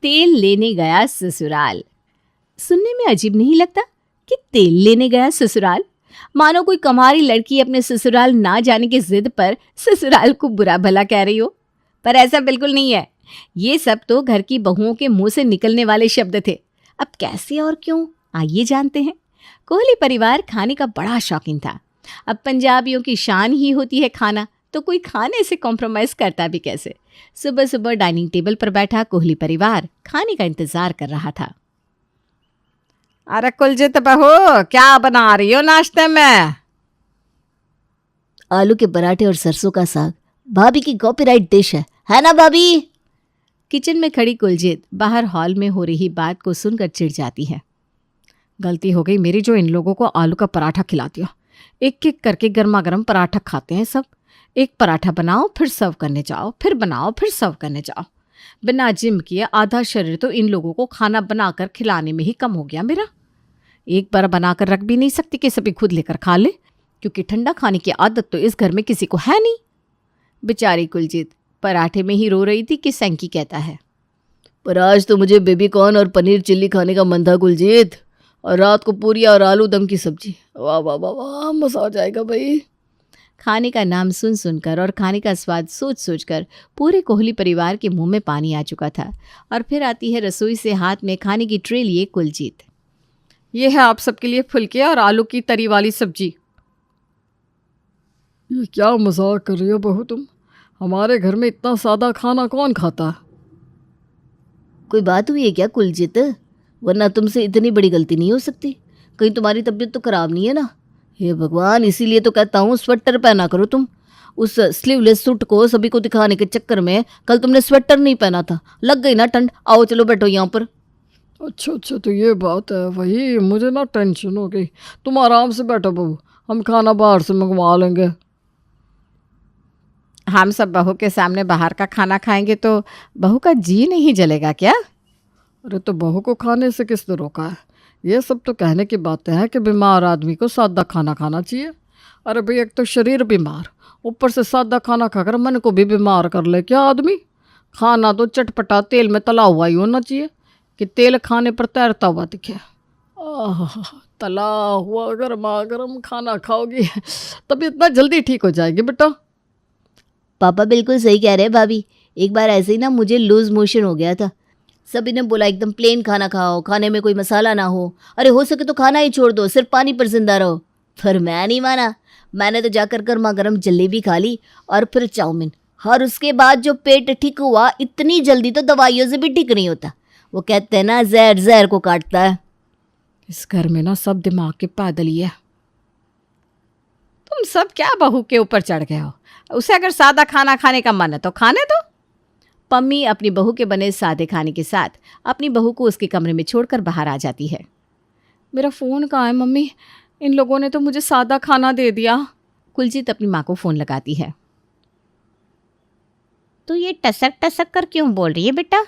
तेल लेने गया ससुराल। सुनने में अजीब नहीं लगता कि तेल लेने गया ससुराल? मानो कोई कमारी लड़की अपने ससुराल ना जाने की जिद पर ससुराल को बुरा भला कह रही हो। पर ऐसा बिल्कुल नहीं है। ये सब तो घर की बहुओं के मुंह से निकलने वाले शब्द थे। अब कैसे और क्यों, आइए जानते हैं। कोहली परिवार खाने का बड़ा शौकीन था। अब पंजाबियों की शान ही होती है खाना, तो कोई खाने से कॉम्प्रोमाइज़ करता भी कैसे। सुबह सुबह डाइनिंग टेबल पर बैठा कोहली परिवार खाने का इंतजार कर रहा था। अरे कुलजीत बहू, क्या बना रही हो नाश्ते में? आलू के पराठे और सरसों का साग। भाभी की कॉपीराइट डिश है ना भाभी? किचन में खड़ी कुलजीत बाहर हॉल में हो रही बात को सुनकर चिढ़ जाती है। गलती हो गई मेरी जो इन लोगों को आलू का पराठा खिला दिया। एक एक करके गर्मा गर्म पराठा खाते हैं सब। एक पराठा बनाओ फिर सर्व करने जाओ, फिर बनाओ फिर सर्व करने जाओ। बिना जिम किए आधा शरीर तो इन लोगों को खाना बनाकर खिलाने में ही कम हो गया मेरा। एक बार बनाकर रख भी नहीं सकती कि सभी खुद लेकर खा ले, क्योंकि ठंडा खाने की आदत तो इस घर में किसी को है नहीं। बेचारी कुलजीत पराठे में ही रो रही थी कि सैंकी कहता है, पर आज तो मुझे बेबी कॉर्न और पनीर चिल्ली खाने का मन था कुलजीत, और रात को पूरी और आलू दम की सब्जी। वाह वाह वाह वाह, मजा आ जाएगा भाई। खाने का नाम सुन सुनकर और खाने का स्वाद सोच सोचकर पूरे कोहली परिवार के मुंह में पानी आ चुका था। और फिर आती है रसोई से हाथ में खाने की ट्रे लिए कुलजीत। ये है आप सबके लिए फुलके और आलू की तरी वाली सब्जी। ये क्या मजाक कर रही हो बहू तुम? हमारे घर में इतना सादा खाना कौन खाता है? कोई बात हुई है क्या कुलजीत? वरना तुमसे इतनी बड़ी गलती नहीं हो सकती। कहीं तुम्हारी तबीयत तो खराब नहीं है ना? हे भगवान, इसीलिए तो कहता हूँ स्वेटर पहना करो तुम। उस स्लीवलेस सूट को सभी को दिखाने के चक्कर में कल तुमने स्वेटर नहीं पहना था, लग गई ना ठंड। आओ चलो बैठो यहाँ पर। अच्छा, तो ये बात है। वही मुझे ना टेंशन हो गई। तुम आराम से बैठो बहू, हम खाना बाहर से मंगवा लेंगे। हम सब बहू के सामने बाहर का खाना खाएंगे तो बहू का जी नहीं जलेगा क्या? अरे तो बहू को खाने से किसने रोका है? ये सब तो कहने की बातें हैं कि बीमार आदमी को सादा खाना खाना चाहिए। अरे भाई, एक तो शरीर बीमार, ऊपर से सादा खाना खाकर मन को भी बीमार कर ले क्या आदमी? खाना तो चटपटा तेल में तला हुआ ही होना चाहिए कि तेल खाने पर तैरता हुआ दिखे। तला हुआ गर्मा गर्म खाना खाओगी तब इतना जल्दी ठीक हो जाएगी बेटा। पापा बिल्कुल सही कह रहे हैं भाभी। एक बार ऐसे ही ना मुझे लूज मोशन हो गया था। सभी ने बोला एकदम प्लेन खाना खाओ, खाने में कोई मसाला ना हो। अरे हो सके तो खाना ही छोड़ दो, सिर्फ पानी पर जिंदा रहो। पर मैं नहीं माना। मैंने तो जाकर गर्मा गर्म जलेबी खा ली और फिर चाउमीन। और उसके बाद जो पेट ठीक हुआ, इतनी जल्दी तो दवाइयों से भी ठीक नहीं होता। वो कहते हैं ना, जहर जहर को काटता है। इस घर में ना सब दिमाग के पैदल ही है। तुम सब क्या बहू के ऊपर चढ़ गए हो? उसे अगर सादा खाना खाने का मन है तो खाने दो। पम्मी अपनी बहू के बने सादे खाने के साथ अपनी बहू को उसके कमरे में छोड़कर बाहर आ जाती है। मेरा फ़ोन कहाँ है मम्मी? इन लोगों ने तो मुझे सादा खाना दे दिया। कुलजीत अपनी माँ को फ़ोन लगाती है। तो ये टसक टसक कर क्यों बोल रही है बेटा?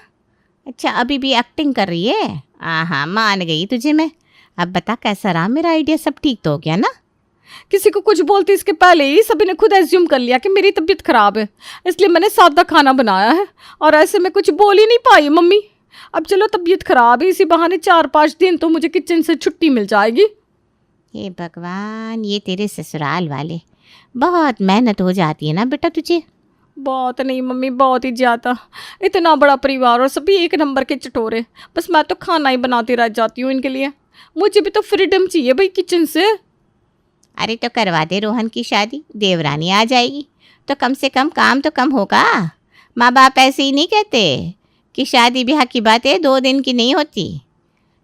अच्छा, अभी भी एक्टिंग कर रही है? हाँ, मान गई तुझे मैं। अब बता कैसा रहा मेरा आइडिया? सब ठीक तो हो गया ना? किसी को कुछ बोलती इसके पहले ही सभी ने खुद एज्यूम कर लिया कि मेरी तबीयत खराब है, इसलिए मैंने सादा खाना बनाया है। और ऐसे में कुछ बोल ही नहीं पाई मम्मी। अब चलो तबीयत खराब है, इसी बहाने 4-5 दिन तो मुझे किचन से छुट्टी मिल जाएगी। हे भगवान, ये तेरे ससुराल वाले, बहुत मेहनत हो जाती है ना बेटा तुझे। बहुत नहीं मम्मी, बहुत ही ज़्यादा। इतना बड़ा परिवार और सभी एक नंबर के चटोरे। बस मैं तो खाना ही बनाती रह जाती हूँ इनके लिए। मुझे भी तो फ्रीडम चाहिए भाई किचन से। अरे तो करवा दे रोहन की शादी, देवरानी आ जाएगी तो कम से कम काम तो कम होगा। माँ बाप ऐसे ही नहीं कहते कि शादी ब्याह की बातें 2 दिन की नहीं होती।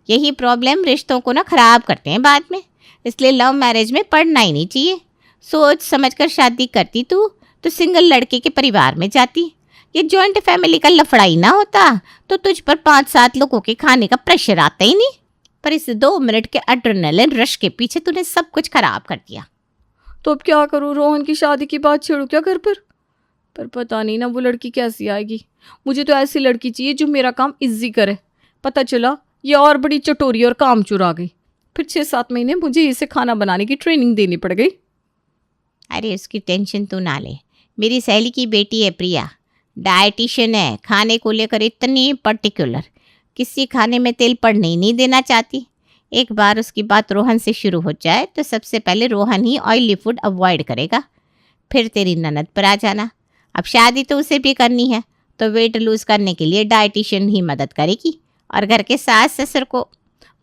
यही प्रॉब्लम रिश्तों को ना ख़राब करते हैं बाद में। इसलिए लव मैरिज में पढ़ना ही नहीं चाहिए। सोच समझ कर शादी करती तू तो सिंगल लड़के के परिवार में जाती। ये जॉइंट फैमिली का लफड़ा ही ना होता तो तुझ पर 5-7 लोगों के खाने का प्रेशर आता ही नहीं। पर इस 2 मिनट के एड्रेनलिन रश के पीछे तूने सब कुछ खराब कर दिया। तो अब क्या करूँ? रोहन की शादी की बात छेड़ू क्या घर पर पता नहीं ना वो लड़की कैसी आएगी। मुझे तो ऐसी लड़की चाहिए जो मेरा काम इजी करे। पता चला ये और बड़ी चटोरी और काम चुरा गई। फिर 6-7 महीने मुझे इसे खाना बनाने की ट्रेनिंग देनी पड़ गई। अरे उसकी टेंशन तू ना ले। मेरी सहेली की बेटी है प्रिया, डाइटिशियन है, खाने को लेकर इतनी पर्टिकुलर किसी खाने में तेल पड़ने ही नहीं देना चाहती। एक बार उसकी बात रोहन से शुरू हो जाए तो सबसे पहले रोहन ही ऑयली फूड अवॉइड करेगा। फिर तेरी ननद पर आ जाना। अब शादी तो उसे भी करनी है, तो वेट लूज करने के लिए डाइटिशियन ही मदद करेगी, और घर के सास ससुर को।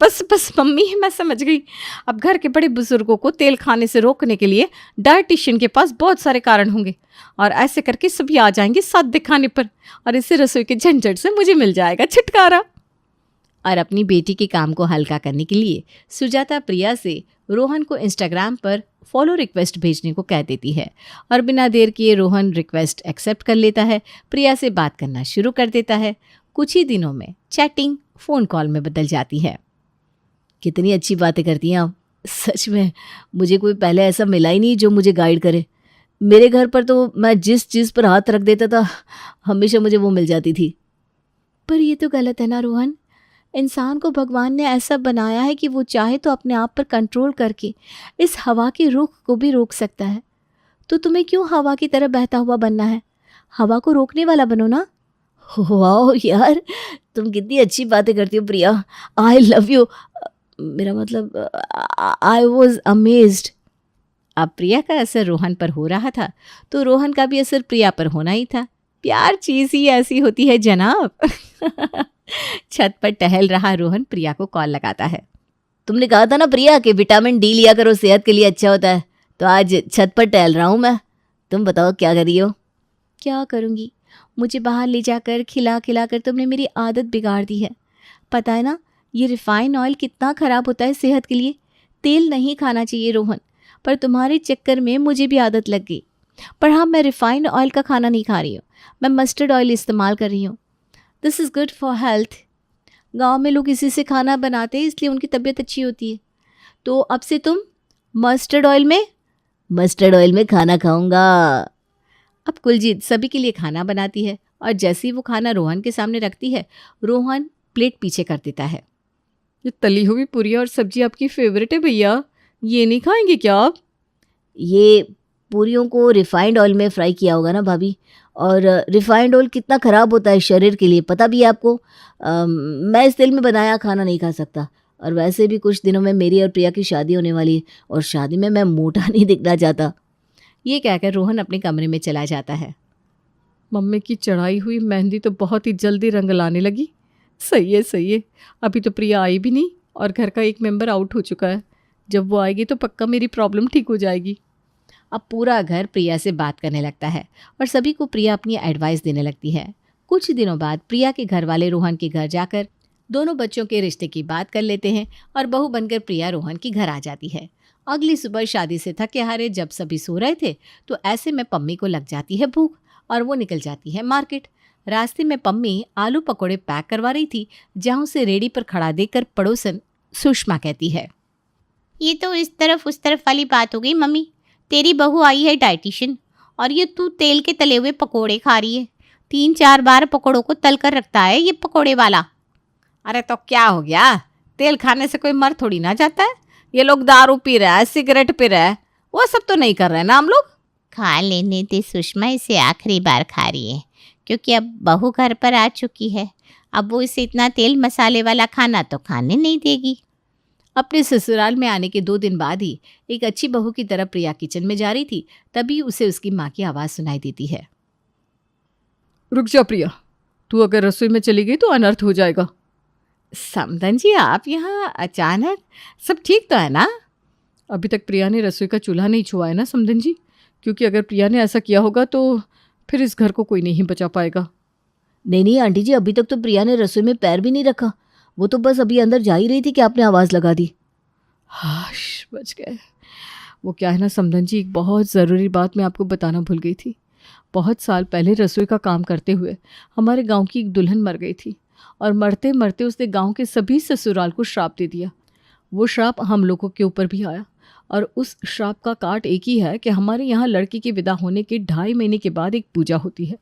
बस बस मम्मी, मैं समझ गई। अब घर के बड़े बुजुर्गों को तेल खाने से रोकने के लिए डाइटिशियन के पास बहुत सारे कारण होंगे, और ऐसे करके सभी आ जाएंगे साथ दिखाने पर, और इसे रसोई के झंझट से मुझे मिल जाएगा छुटकारा। और अपनी बेटी के काम को हल्का करने के लिए सुजाता प्रिया से रोहन को इंस्टाग्राम पर फॉलो रिक्वेस्ट भेजने को कह देती है, और बिना देर किए रोहन रिक्वेस्ट एक्सेप्ट कर लेता है, प्रिया से बात करना शुरू कर देता है। कुछ ही दिनों में चैटिंग फ़ोन कॉल में बदल जाती है। कितनी अच्छी बातें करती हैं आप, सच में मुझे कोई पहले ऐसा मिला ही नहीं जो मुझे गाइड करे। मेरे घर पर तो मैं जिस चीज़ पर हाथ रख देता था हमेशा मुझे वो मिल जाती थी। पर ये तो गलत है ना रोहन। इंसान को भगवान ने ऐसा बनाया है कि वो चाहे तो अपने आप पर कंट्रोल करके इस हवा के रुख को भी रोक सकता है। तो तुम्हें क्यों हवा की तरह बहता हुआ बनना है? हवा को रोकने वाला बनो ना। वाह यार, तुम कितनी अच्छी बातें करती हो प्रिया। I love you. मेरा मतलब आई वॉज अमेज्ड। अब प्रिया का असर रोहन पर हो रहा था, तो रोहन का भी असर प्रिया पर होना ही था। प्यार चीज़ ही ऐसी होती है जनाब। छत पर टहल रहा रोहन प्रिया को कॉल लगाता है। तुमने कहा था ना प्रिया कि विटामिन डी लिया करो, सेहत के लिए अच्छा होता है। तो आज छत पर टहल रहा हूँ मैं। तुम बताओ क्या कर रही हो? क्या करूँगी, मुझे बाहर ले जाकर खिला खिला कर तुमने मेरी आदत बिगाड़ दी है। पता है ना, ये रिफाइन ऑयल कितना ख़राब होता है सेहत के लिए। तेल नहीं खाना चाहिए रोहन, पर तुम्हारे चक्कर में मुझे भी आदत लग गई। पर हाँ, मैं रिफाइंड ऑयल का खाना नहीं खा रही हूँ, मैं मस्टर्ड ऑयल इस्तेमाल कर रही हूँ। This is good for health. गांव में लोग इसी से खाना बनाते हैं, इसलिए उनकी तबीयत अच्छी होती है। तो अब से तुम मस्टर्ड ऑयल में खाना खाऊंगा। अब कुलजीत सभी के लिए खाना बनाती है, और जैसे ही वो खाना रोहन के सामने रखती है, रोहन प्लेट पीछे कर देता है। ये तली हुई पूरी और सब्जी आपकी फेवरेट है भैया, ये नहीं खाएंगे क्या आप? ये पूरियों को रिफाइंड ऑयल में फ्राई किया होगा ना भाभी। और रिफाइंड ऑयल कितना ख़राब होता है शरीर के लिए, पता भी है आपको। मैं इस तेल में बनाया खाना नहीं खा सकता। और वैसे भी कुछ दिनों में मेरी और प्रिया की शादी होने वाली है, और शादी में मैं मोटा नहीं दिखना चाहता। ये कहकर रोहन अपने कमरे में चला जाता है। मम्मी की चढ़ाई हुई मेहंदी तो बहुत ही जल्दी रंग लाने लगी। सही है सही है। अभी तो प्रिया आई भी नहीं, और घर का एक मेंबर आउट हो चुका है। जब वो आएगी तो पक्का मेरी प्रॉब्लम ठीक हो जाएगी। अब पूरा घर प्रिया से बात करने लगता है, और सभी को प्रिया अपनी एडवाइस देने लगती है। कुछ दिनों बाद प्रिया के घर वाले रोहन के घर जाकर दोनों बच्चों के रिश्ते की बात कर लेते हैं, और बहू बनकर प्रिया रोहन के घर आ जाती है। अगली सुबह शादी से थके हारे जब सभी सो रहे थे, तो ऐसे में पम्मी को लग जाती है भूख, और वो निकल जाती है मार्केट। रास्ते में पम्मी आलू पकौड़े पैक करवा रही थी, जहाँ उसे रेडी पर खड़ा देखकर पड़ोसन सुषमा कहती है, ये तो इस तरफ उस तरफ वाली बात हो गई मम्मी। तेरी बहू आई है डाइटिशियन, और ये तू तेल के तले हुए पकोड़े खा रही है। 3-4 बार पकोड़ों को तल कर रखता है ये पकोड़े वाला। अरे तो क्या हो गया, तेल खाने से कोई मर थोड़ी ना जाता है। ये लोग दारू पी रहा है, सिगरेट पी रहा है, वो सब तो नहीं कर रहे ना हम लोग। खा लेने दे सुषमा, इसे आखिरी बार खा रही है, क्योंकि अब बहू घर पर आ चुकी है। अब वो इसे इतना तेल मसाले वाला खाना तो खाने नहीं देगी। अपने ससुराल में आने के 2 दिन बाद ही एक अच्छी बहू की तरह प्रिया किचन में जा रही थी, तभी उसे उसकी माँ की आवाज़ सुनाई देती है। रुक जा प्रिया, तू अगर रसोई में चली गई तो अनर्थ हो जाएगा। समधन जी, आप यहाँ अचानक, सब ठीक तो है ना? अभी तक प्रिया ने रसोई का चूल्हा नहीं छुआ है ना समधन जी, क्योंकि अगर प्रिया ने ऐसा किया होगा तो फिर इस घर को कोई नहीं बचा पाएगा। नहीं आंटी जी, अभी तक तो प्रिया ने रसोई में पैर भी नहीं रखा। वो तो बस अभी अंदर जा ही रही थी कि आपने आवाज़ लगा दी। हाश, बच गए। वो क्या है ना समधन जी, एक बहुत ज़रूरी बात मैं आपको बताना भूल गई थी। बहुत साल पहले रसोई का काम करते हुए हमारे गांव की एक दुल्हन मर गई थी, और मरते मरते उसने गांव के सभी ससुराल को श्राप दे दिया। वो श्राप हम लोगों के ऊपर भी आया, और उस श्राप का काट एक ही है कि हमारे यहाँ लड़की के विदा होने के 2.5 महीने के बाद एक पूजा होती है,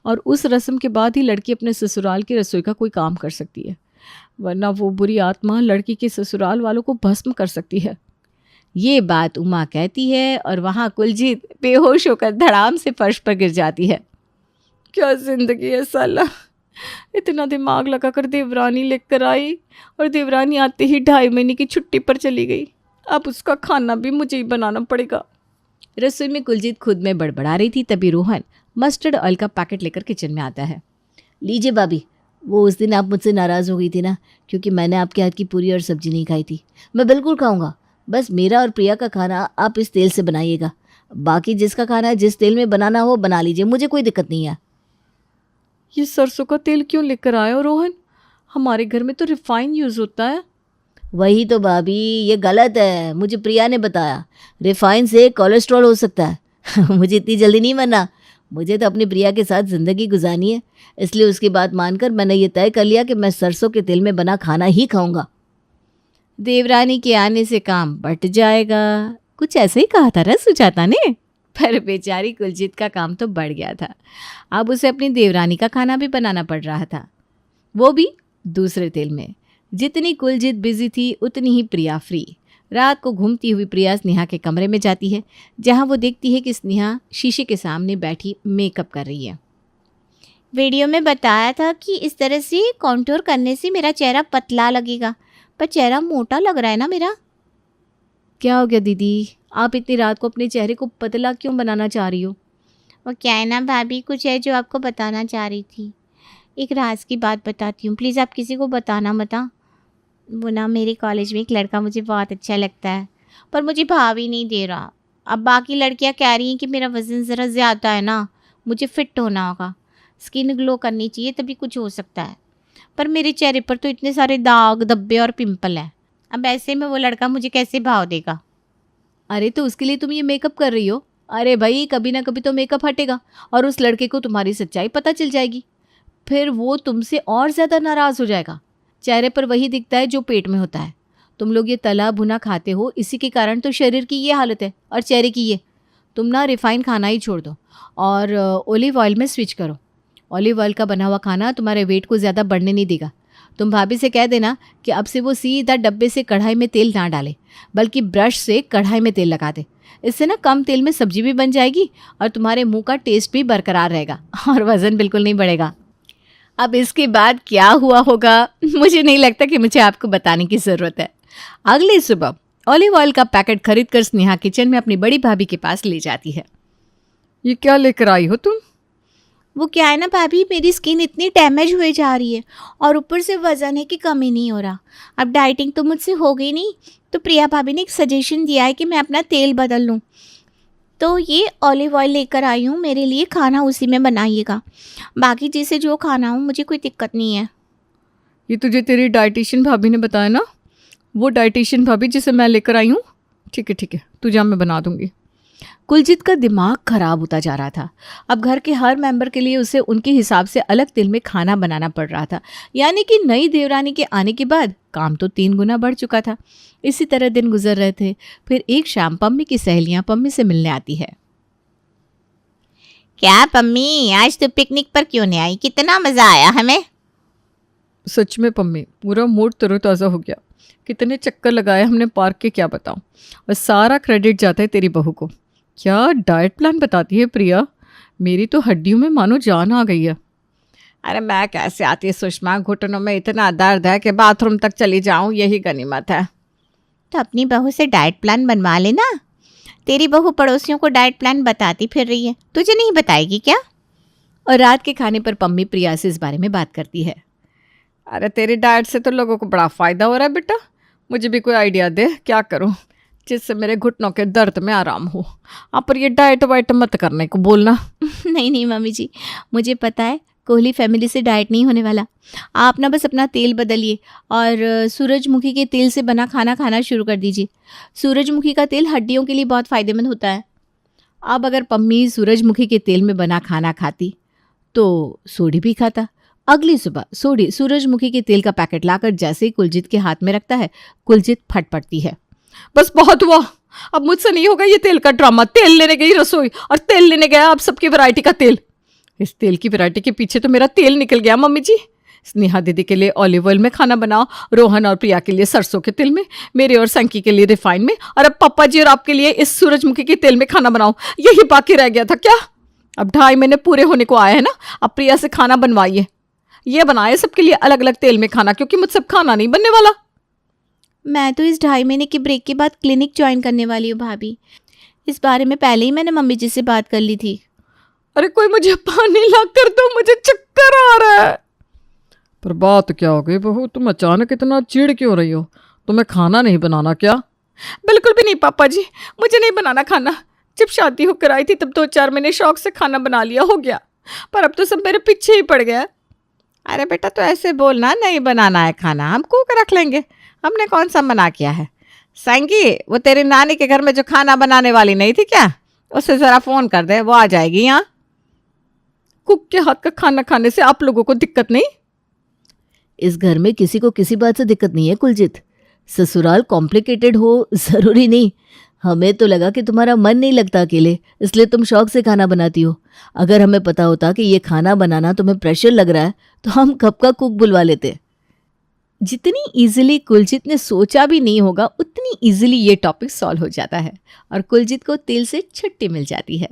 और उस रस्म के बाद ही लड़की अपने ससुराल की रसोई का कोई काम कर सकती है, वरना वो बुरी आत्मा लड़की के ससुराल वालों को भस्म कर सकती है। ये बात उमा कहती है, और वहाँ कुलजीत बेहोश होकर धड़ाम से फर्श पर गिर जाती है। क्या जिंदगी है साला, इतना दिमाग लगाकर देवरानी लेकर आई और देवरानी आते ही 2.5 महीने की छुट्टी पर चली गई। अब उसका खाना भी मुझे ही बनाना पड़ेगा। रसोई में कुलजीत खुद में बड़बड़ा रही थी, तभी रोहन मस्टर्ड ऑयल का पैकेट लेकर किचन में आता है। लीजिए भाभी, वो उस दिन आप मुझसे नाराज़ हो गई थी ना, क्योंकि मैंने आपके हाथ की पूरी और सब्जी नहीं खाई थी। मैं बिल्कुल खाऊंगा, बस मेरा और प्रिया का खाना आप इस तेल से बनाइएगा। बाकी जिसका खाना जिस तेल में बनाना हो बना लीजिए, मुझे कोई दिक्कत नहीं है। ये सरसों का तेल क्यों लेकर आए हो रोहन? हमारे घर में तो रिफाइन यूज़ होता है। वही तो भाभी, ये गलत है, मुझे प्रिया ने बताया। रिफाइन से कोलेस्ट्रॉल हो सकता है। मुझे इतनी जल्दी नहीं मरना, मुझे तो अपनी प्रिया के साथ ज़िंदगी गुजारनी है। इसलिए उसकी बात मानकर मैंने ये तय कर लिया कि मैं सरसों के तेल में बना खाना ही खाऊंगा। देवरानी के आने से काम बट जाएगा, कुछ ऐसे ही कहा था सुजाता ने। पर बेचारी कुलजीत का काम तो बढ़ गया था। अब उसे अपनी देवरानी का खाना भी बनाना पड़ रहा था, वो भी दूसरे तेल में। जितनी कुलजीत बिजी थी उतनी ही प्रिया फ्री। रात को घूमती हुई प्रिया स्नेहा के कमरे में जाती है, जहां वो देखती है कि स्नेहा शीशे के सामने बैठी मेकअप कर रही है। वीडियो में बताया था कि इस तरह से कॉन्टूर करने से मेरा चेहरा पतला लगेगा, पर चेहरा मोटा लग रहा है ना मेरा। क्या हो गया दीदी, आप इतनी रात को अपने चेहरे को पतला क्यों बनाना चाह रही हो? वो क्या है ना भाभी, कुछ है जो आपको बताना चाह रही थी। एक राज की बात बताती हूँ, प्लीज़ आप किसी को बताना मत। वो ना मेरे कॉलेज में एक लड़का मुझे बहुत अच्छा लगता है, पर मुझे भाव ही नहीं दे रहा। अब बाकी लड़कियाँ कह रही हैं कि मेरा वज़न ज़रा ज़्यादा है ना, मुझे फिट होना होगा, स्किन ग्लो करनी चाहिए, तभी कुछ हो सकता है। पर मेरे चेहरे पर तो इतने सारे दाग धब्बे और पिंपल हैं। अब ऐसे में वो लड़का मुझे कैसे भाव देगा? अरे तो उसके लिए तुम ये मेकअप कर रही हो। अरे भाई, कभी ना कभी तो मेकअप हटेगा और उस लड़के को तुम्हारी सच्चाई पता चल जाएगी। फिर वो तुमसे और ज़्यादा नाराज़ हो जाएगा। चेहरे पर वही दिखता है जो पेट में होता है। तुम लोग ये तला भुना खाते हो, इसी के कारण तो शरीर की ये हालत है और चेहरे की ये। तुम ना रिफाइन खाना ही छोड़ दो और ओलिव ऑयल में स्विच करो। ऑलिव ऑयल का बना हुआ खाना तुम्हारे वेट को ज़्यादा बढ़ने नहीं देगा। तुम भाभी से कह देना कि अब से वो सीधा डब्बे से कढ़ाई में तेल ना डाले, बल्कि ब्रश से कढ़ाई में तेल लगा दे। इससे ना कम तेल में सब्जी भी बन जाएगी और तुम्हारे मुंह का टेस्ट भी बरकरार रहेगा और वज़न बिल्कुल नहीं बढ़ेगा। अब इसके बाद क्या हुआ होगा मुझे नहीं लगता कि मुझे आपको बताने की ज़रूरत है। अगली सुबह ऑलिव ऑयल का पैकेट खरीदकर स्नेहा किचन में अपनी बड़ी भाभी के पास ले जाती है। ये क्या लेकर आई हो तुम? वो क्या है ना भाभी, मेरी स्किन इतनी डैमेज हुए जा रही है और ऊपर से वज़न है कि कम ही नहीं हो रहा। अब डाइटिंग तो मुझसे हो गई नहीं, तो प्रिया भाभी ने एक सजेशन दिया है कि मैं अपना तेल बदल लूँ। तो ये ऑलिव ऑयल लेकर आई हूँ, मेरे लिए खाना उसी में बनाइएगा। बाकी जिसे जो खाना हो मुझे कोई दिक्कत नहीं है। ये तुझे तेरी डाइटिशियन भाभी ने बताया ना? वो डाइटिशियन भाभी जिसे मैं लेकर आई हूँ? ठीक है, तू जा, मैं बना दूँगी। कुलजीत का दिमाग खराब होता जा रहा था। अब घर के हर मेंबर के लिए उसे उनके हिसाब से अलग तेल में खाना बनाना पड़ रहा था। यानी कि नई देवरानी के आने के बाद काम तो 3 गुना बढ़ चुका था। इसी तरह दिन गुजर रहे थे। फिर एक शाम पम्मी की सहेलियां पम्मी से मिलने आती है। क्या पम्मी, आज तो पिकनिक पर क्यों नहीं आई? कितना मज़ा आया हमें। सच में पम्मी, पूरा मूड तरोताज़ा हो गया। कितने चक्कर लगाए हमने पार्क के, क्या बताऊँ। और सारा क्रेडिट जाता है तेरी बहू को। क्या डाइट प्लान बताती है प्रिया, मेरी तो हड्डियों में मानो जान आ गई है। अरे मैं कैसे आती सुषमा, घुटनों में इतना दर्द है कि बाथरूम तक चली जाऊं, यही गनीमत है। तो अपनी बहू से डाइट प्लान बनवा लेना। तेरी बहू पड़ोसियों को डाइट प्लान बताती फिर रही है, तुझे नहीं बताएगी क्या? और रात के खाने पर पम्मी प्रिया से इस बारे में बात करती है। अरे तेरी डाइट से तो लोगों को बड़ा फ़ायदा हो रहा है बेटा, मुझे भी कोई आइडिया दे, क्या करूं जिससे मेरे घुटनों के दर्द में आराम हो। आप पर ये डाइट वाइट मत करने को बोलना। नहीं मम्मी जी, मुझे पता है कोहली फैमिली से डाइट नहीं होने वाला। आप ना बस अपना तेल बदलिए और सूरजमुखी के तेल से बना खाना खाना शुरू कर दीजिए। सूरजमुखी का तेल हड्डियों के लिए बहुत फ़ायदेमंद होता है। अब अगर पम्मी सूरजमुखी के तेल में बना खाना खाती तो सोडी भी खाता। अगली सुबह सोडी सूरजमुखी के तेल का पैकेट लाकर जैसे ही कुलजीत के हाथ में रखता है, कुलजीत फट पड़ती है। बस बहुत हुआ, अब मुझसे नहीं होगा ये तेल का ड्रामा। तेल लेने गई रसोई और तेल लेने गया अब सबकी वैरायटी का तेल। इस तेल की वैरायटी के पीछे तो मेरा तेल निकल गया। मम्मी जी, स्नेहा दीदी के लिए ऑलिव ऑयल में खाना बनाओ, रोहन और प्रिया के लिए सरसों के तेल में, मेरे और संकी के लिए रिफाइन में, और अब पापा जी और आपके लिए इस सूरजमुखी के तेल में खाना बनाओ। यही बाकी रह गया था क्या? अब 2.5 महीने पूरे होने को आए हैं ना, अब प्रिया से खाना बनवाइए। ये बनाए सबके लिए अलग अलग तेल में खाना, क्योंकि मुझसे खाना नहीं बनने वाला। मैं तो इस 2.5 महीने के ब्रेक के बाद क्लिनिक ज्वाइन करने वाली हूँ भाभी। इस बारे में पहले ही मैंने मम्मी जी से बात कर ली थी। अरे कोई मुझे पानी ला कर दो, मुझे चक्कर आ रहा है। पर बात क्या हो गई बहू, तुम अचानक इतना चिढ़ क्यों रही हो? तुम्हें खाना नहीं बनाना क्या? बिल्कुल भी नहीं पापा जी, मुझे नहीं बनाना खाना। जब शादी होकर आई थी तब 2-4 महीने शौक से खाना बना लिया, हो गया, पर अब तो सब मेरे पीछे ही पड़ गया। अरे बेटा तो ऐसे बोलना, नहीं बनाना है खाना, हम कुक रख लेंगे, हमने कौन सा मना किया है। सांगी, वो तेरी नानी के घर में जो खाना बनाने वाली नहीं थी क्या, उसे ज़रा फ़ोन कर दे, वो आ जाएगी यहाँ। कुक के हाथ का खाना खाने से आप लोगों को दिक्कत नहीं? इस घर में किसी को किसी बात से दिक्कत नहीं है कुलजीत। ससुराल कॉम्प्लिकेटेड हो ज़रूरी नहीं। हमें तो लगा कि तुम्हारा मन नहीं लगता अकेले, इसलिए तुम शौक से खाना बनाती हो। अगर हमें पता होता कि ये खाना बनाना तुम्हें प्रेशर लग रहा है तो हम कब का कुक बुलवा लेते। जितनी इजीली कुलजीत ने सोचा भी नहीं होगा, उतनी इजीली ये टॉपिक सॉल्व हो जाता है और कुलजीत को तिल से छुट्टी मिल जाती है।